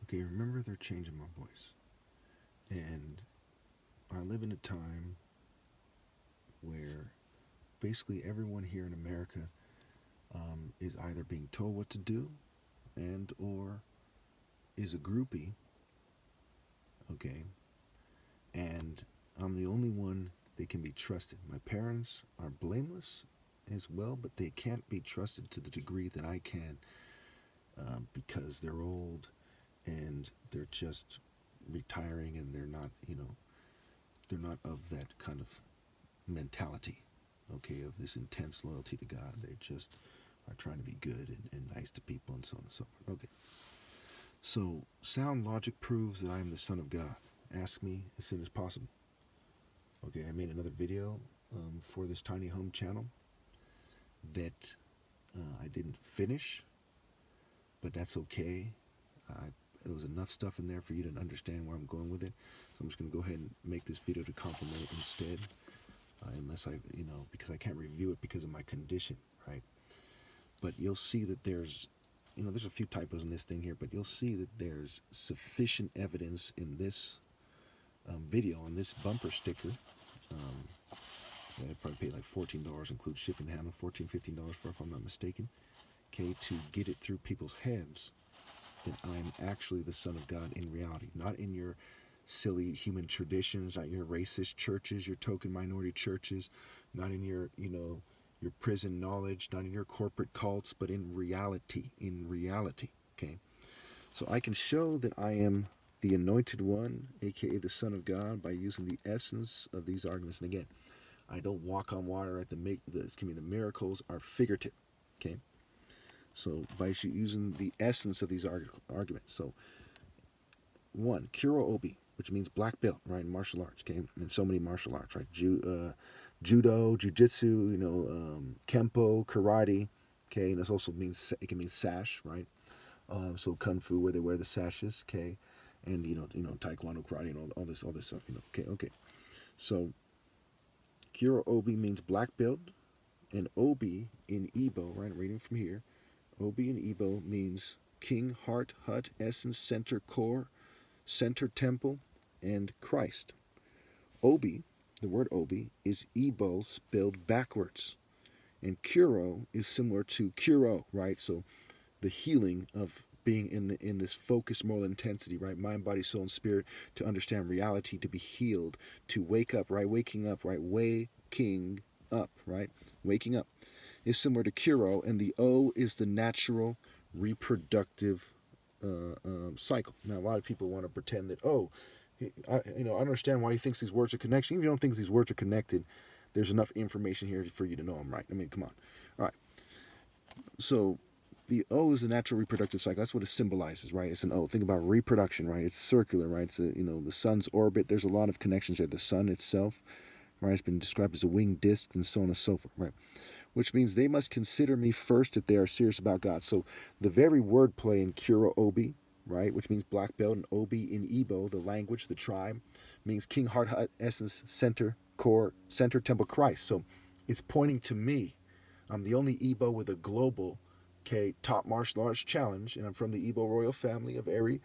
Okay, remember they're changing my voice. And I live in a time where basically everyone here in America is either being told what to do and or is a groupie, okay? And I'm the only one that can be trusted. My parents are blameless as well, but they can't be trusted to the degree that I can because they're old and they're just retiring and they're not, they're not of that kind of mentality, okay, of this intense loyalty to God. They just are trying to be good and nice to people and so on and so forth. Okay. So, sound logic proves that I am the Son of God. Ask me as soon as possible. Okay, I made another video for this tiny home channel that I didn't finish, but that's okay. There was enough stuff in there for you to understand where I'm going with it. So I'm just going to go ahead and make this video to complement it instead. Unless I, because I can't review it because of my condition, right? But you'll see that there's a few typos in this thing here, but you'll see that there's sufficient evidence in this video on this bumper sticker. I'd probably pay like $14, include shipping and handling, $14, $15 for, if I'm not mistaken, okay, to get it through people's heads that I'm actually the Son of God in reality, not in your silly human traditions, not your racist churches, your token minority churches, not in your, your prison knowledge, not in your corporate cults, but in reality, okay? So I can show that I am the anointed one, aka the Son of God, by using the essence of these arguments. And again, I don't walk on water at the miracles are figurative, okay? So by using the essence of these arguments. So one, Kuro Obi, which means black belt, right, in martial arts, okay? And so many martial arts, right? Judo, jiu-jitsu, kempo, karate, okay? And it can mean sash, right? So kung fu, where they wear the sashes, okay? And taekwondo, karate, and all this stuff, okay. So Kuro Obi means black belt, and Obi in Igbo, right? I'm reading from here. Obi in Igbo means king, heart, hut, essence, center, core, center, temple, and Christ. Obi, the word Obi, is Igbo spelled backwards. And Kuro is similar to Kuro, right? So the healing of being in this focused moral intensity, right? Mind, body, soul, and spirit, to understand reality, to be healed, to wake up, right? Waking up, right? Waking up, right? Waking up is similar to Kuro, and the O is the natural reproductive cycle. Now, a lot of people want to pretend that, I understand why he thinks these words are connected. Even if you don't think these words are connected, there's enough information here for you to know them, right? I mean, come on. All right. So the O is the natural reproductive cycle. That's what it symbolizes, right? It's an O. Think about reproduction, right? It's circular, right? It's the sun's orbit. There's a lot of connections there. The sun itself, right? It's been described as a winged disc, and so on and so forth, right? Which means they must consider me first if they are serious about God. So the very wordplay in Kuro Obi, right, which means black belt, and Obi in Igbo, the language, the tribe, means king, heart, hut, essence, center, core, center, temple, Christ. So it's pointing to me. I'm the only Igbo with a global, top martial arts challenge, and I'm from the Igbo royal family of Eri,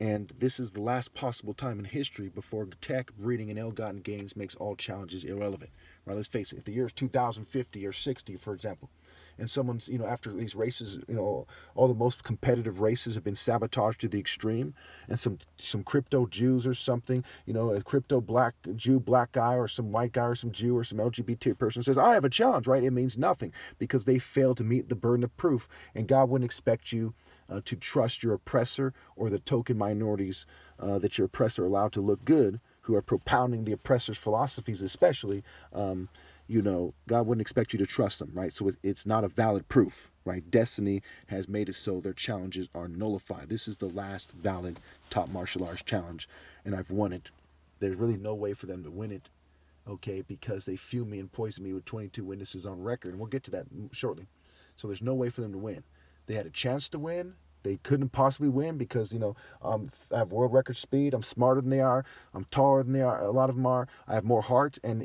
and this is the last possible time in history before tech, breeding, and ill-gotten gains makes all challenges irrelevant. Right? Let's face it, if the year is 2050 or 60, for example, and someone's, after these races, all the most competitive races have been sabotaged to the extreme, and some crypto Jews or something, a crypto black Jew, black guy, or some white guy, or some Jew, or some LGBT person says, I have a challenge, right? It means nothing because they failed to meet the burden of proof, and God wouldn't expect you to trust your oppressor or the token minorities that your oppressor allowed to look good, who are propounding the oppressor's philosophies especially. God wouldn't expect you to trust them, right? So it's not a valid proof, right? Destiny has made it so their challenges are nullified. This is the last valid top martial arts challenge, and I've won it. There's really no way for them to win it, okay, because they fumed me and poisoned me with 22 witnesses on record, and we'll get to that shortly. So there's no way for them to win. They had a chance to win. They couldn't possibly win because, I have world record speed. I'm smarter than they are. I'm taller than they are. A lot of them are. I have more heart. And,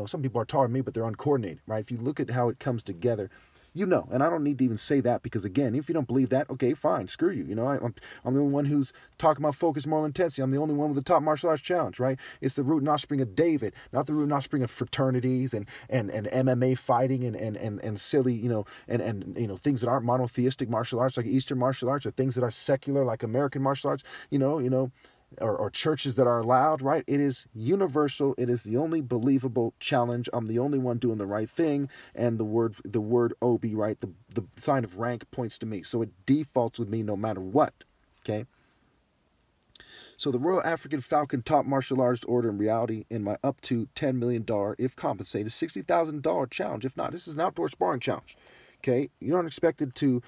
some people are taller than me, but they're uncoordinated, right? If you look at how it comes together, You know, and I don't need to even say that because, again, if you don't believe that, okay, fine, screw you. You know, I'm the only one who's talking about focus, moral intensity. I'm the only one with the top martial arts challenge, right? It's the root and offspring of David, not the root and offspring of fraternities and MMA fighting and silly, you know, and you know, things that aren't monotheistic martial arts like Eastern martial arts, or things that are secular like American martial arts, you know, or churches that are allowed, right? It is universal. It is the only believable challenge. I'm the only one doing the right thing, and the word Obi, right? The sign of rank points to me, so it defaults with me no matter what. Okay. So the Royal African Falcon Top Martial Artist Order in reality in my up to $10 million, if compensated, $60,000 challenge. If not, this is an outdoor sparring challenge. Okay, you're not expected to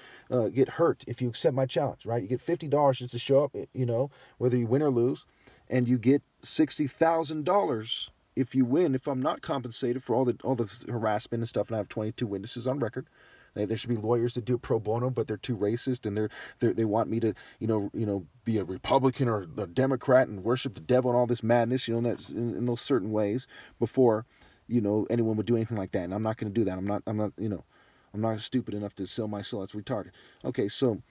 get hurt if you accept my challenge, right? You get $50 just to show up, you know, whether you win or lose, and you get $60,000 if you win. If I'm not compensated for all the harassment and stuff, and I have 22 witnesses on record. There should be lawyers that do it pro bono, but they're too racist, and they want me to, you know, be a Republican or a Democrat and worship the devil and all this madness, you know, in those certain ways before, you know, anyone would do anything like that. And I'm not going to do that. I'm not, you know. I'm not stupid enough to sell my soul. That's retarded. Okay, so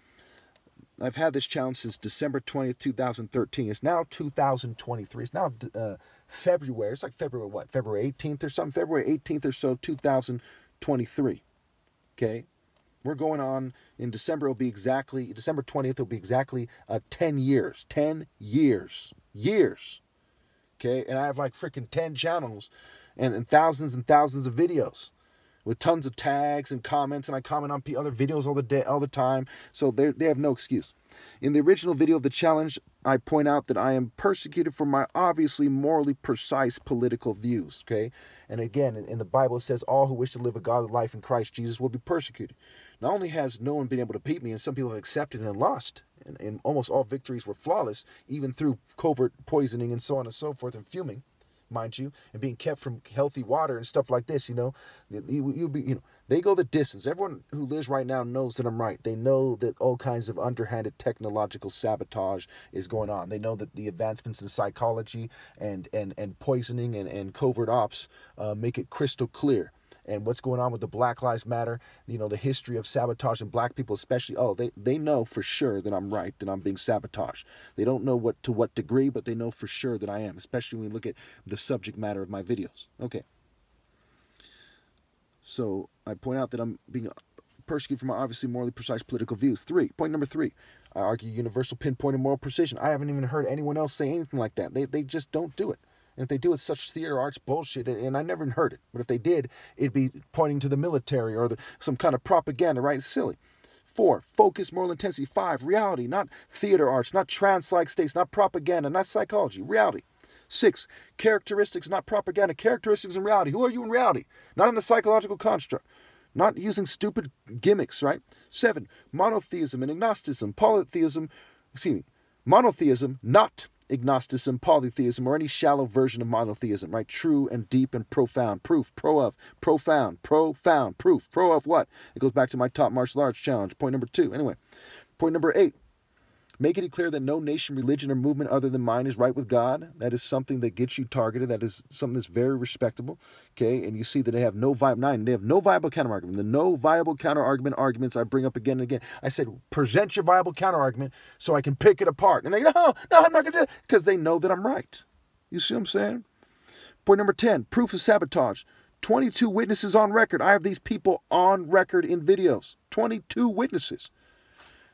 I've had this challenge since December 20th, 2013. It's now 2023. It's now February. It's like February what? February 18th or something? February 18th or so, 2023. Okay? We're going on in December. It'll be exactly, December 20th, it'll be exactly 10 years. 10 years. Years. Okay? And I have like freaking 10 channels and thousands of videos with tons of tags and comments, and I comment on other videos all the time, so they have no excuse. In the original video of the challenge, I point out that I am persecuted for my obviously morally precise political views, okay? And again, in the Bible it says, all who wish to live a godly life in Christ Jesus will be persecuted. Not only has no one been able to beat me, and some people have accepted and lost, and almost all victories were flawless, even through covert poisoning and so on and so forth, and fuming, mind you, and being kept from healthy water and stuff like this, you know, they go the distance. Everyone who lives right now knows that I'm right. They know that all kinds of underhanded technological sabotage is going on. They know that the advancements in psychology and poisoning and covert ops make it crystal clear. And what's going on with the Black Lives Matter, you know, the history of sabotage and black people especially, they know for sure that I'm right, that I'm being sabotaged. They don't know to what degree, but they know for sure that I am, especially when we look at the subject matter of my videos. Okay. So I point out that I'm being persecuted for my obviously morally precise political views. Point number 3, I argue universal pinpoint moral precision. I haven't even heard anyone else say anything like that. They just don't do it. And if they do, it's such theater arts bullshit, and I never heard it. But if they did, it'd be pointing to the military or some kind of propaganda, right? It's silly. 4, focus, moral intensity. 5, reality, not theater arts, not trance-like states, not propaganda, not psychology, reality. 6, characteristics, not propaganda, characteristics in reality. Who are you in reality? Not in the psychological construct. Not using stupid gimmicks, right? 7, monotheism and agnosticism, polytheism, monotheism, not agnosticism, polytheism, or any shallow version of monotheism, right? True and deep and profound. Proof, pro of, profound, proof. Pro of what? It goes back to my top martial arts challenge. Point number 2. Anyway, point number 8. Making it clear that no nation, religion, or movement other than mine is right with God. That is something that gets you targeted. That is something that's very respectable. Okay, and you see that they have no viable counter-argument. The no viable counter-argument arguments I bring up again and again. I said, present your viable counter-argument so I can pick it apart. And they go, no, I'm not going to do it, because they know that I'm right. You see what I'm saying? Point number 10, proof of sabotage. 22 witnesses on record. I have these people on record in videos. 22 witnesses.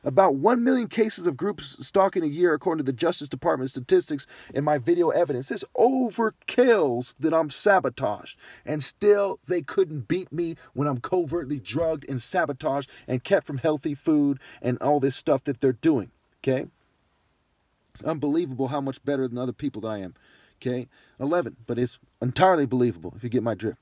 About 1 million cases of groups stalking a year, according to the Justice Department statistics and my video evidence. This overkills that I'm sabotaged. And still, they couldn't beat me when I'm covertly drugged and sabotaged and kept from healthy food and all this stuff that they're doing. Okay? Unbelievable how much better than other people that I am. Okay? 11, but it's entirely believable if you get my drift.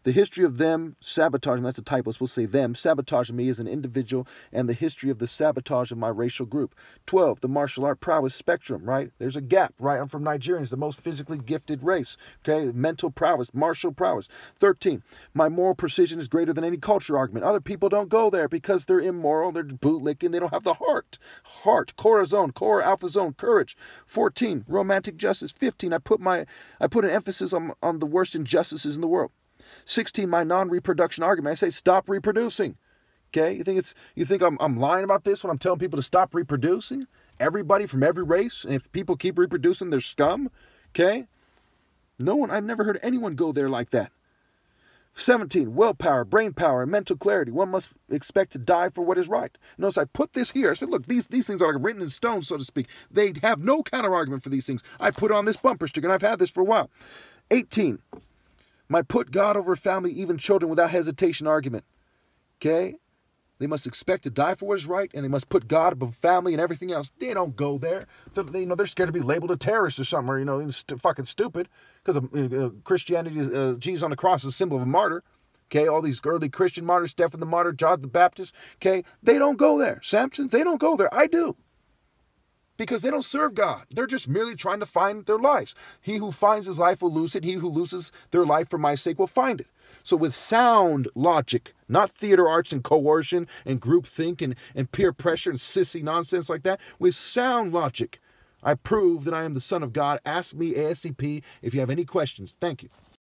The history of them sabotaging, that's a typo, we'll say them, sabotaging me as an individual, and the history of the sabotage of my racial group. 12, the martial art prowess spectrum, right? There's a gap, right? I'm from Nigeria, it's the most physically gifted race, okay? Mental prowess, martial prowess. 13, my moral precision is greater than any culture argument. Other people don't go there because they're immoral, they're bootlicking, they don't have the heart. Heart, corazon, core, alpha zone, courage. 14, romantic justice. 15, I put an emphasis on the worst injustices in the world. 16, my non-reproduction argument. I say stop reproducing. Okay, you think I'm lying about this when I'm telling people to stop reproducing? Everybody from every race, and if people keep reproducing, they're scum. Okay? I've never heard anyone go there like that. 17, willpower, brain power, and mental clarity. One must expect to die for what is right. Notice I put this here. I said, look, these things are like written in stone, so to speak. They have no counter-argument for these things. I put on this bumper sticker, and I've had this for a while. 18, might put God over family, even children, without hesitation argument. Okay? They must expect to die for what is right, and they must put God above family and everything else. They don't go there. They're scared to be labeled a terrorist or something, or, it's fucking stupid. Because Christianity, Jesus on the cross is a symbol of a martyr. Okay, all these early Christian martyrs, Stephen the martyr, John the Baptist. Okay, they don't go there. Samson, they don't go there. I do. Because they don't serve God. They're just merely trying to find their lives. He who finds his life will lose it. He who loses their life for my sake will find it. So with sound logic, not theater arts and coercion and groupthink and peer pressure and sissy nonsense like that, with sound logic, I prove that I am the Son of God. Ask me ASAP if you have any questions. Thank you.